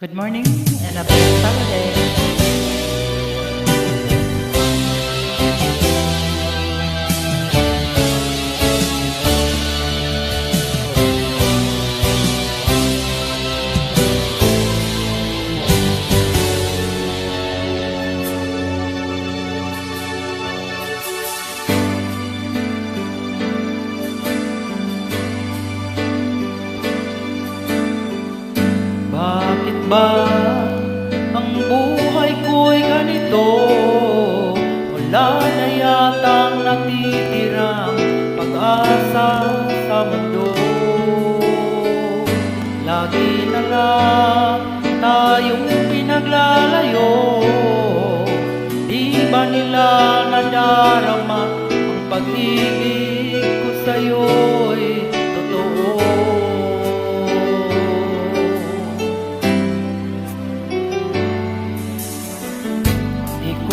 Good morning and a blessed Saturday. Bakit ba ang buhay ko'y ganito? Wala na yatang natitirang pag-asa sa mundo. Lagi na lang tayong pinaglalayo. Di ba nila nadarama ang pag-ibig ko sa'yo'y totoo?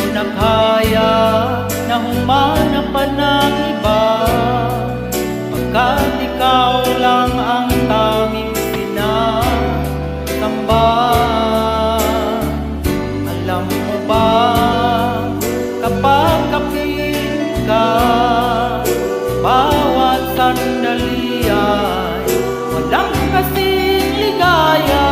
Na kaya na humanap pa ng iba, pagkat ikaw lang ang tanging sinasamba. Alam mo ba, kapag kapiling ka, bawat sandali ay walang kasing ligaya.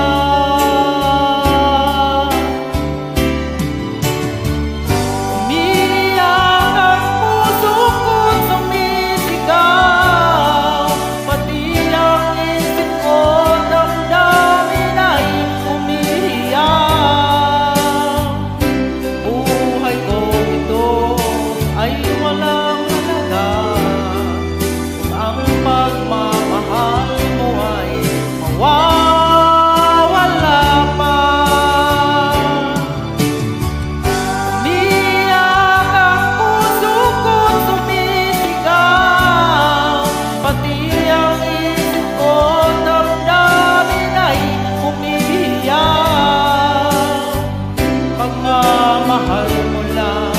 Mahal mo lang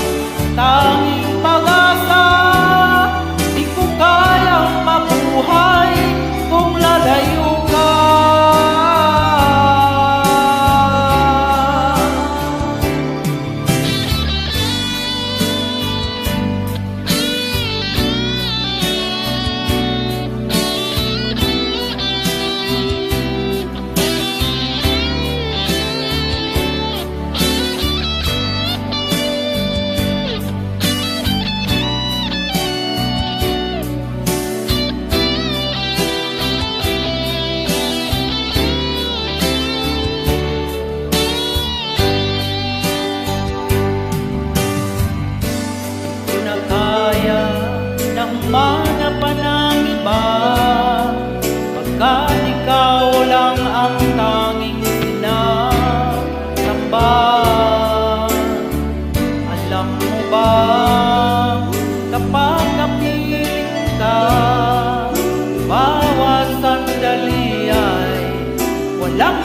tanging pag-asa. Di ko kayang mabuhay kung lalayo ka. Humana pa ng iba, pagkat ikaw lang ang tanging sinasamba. Alam mo ba, kapag kapiling ka, bawat sandali ay walang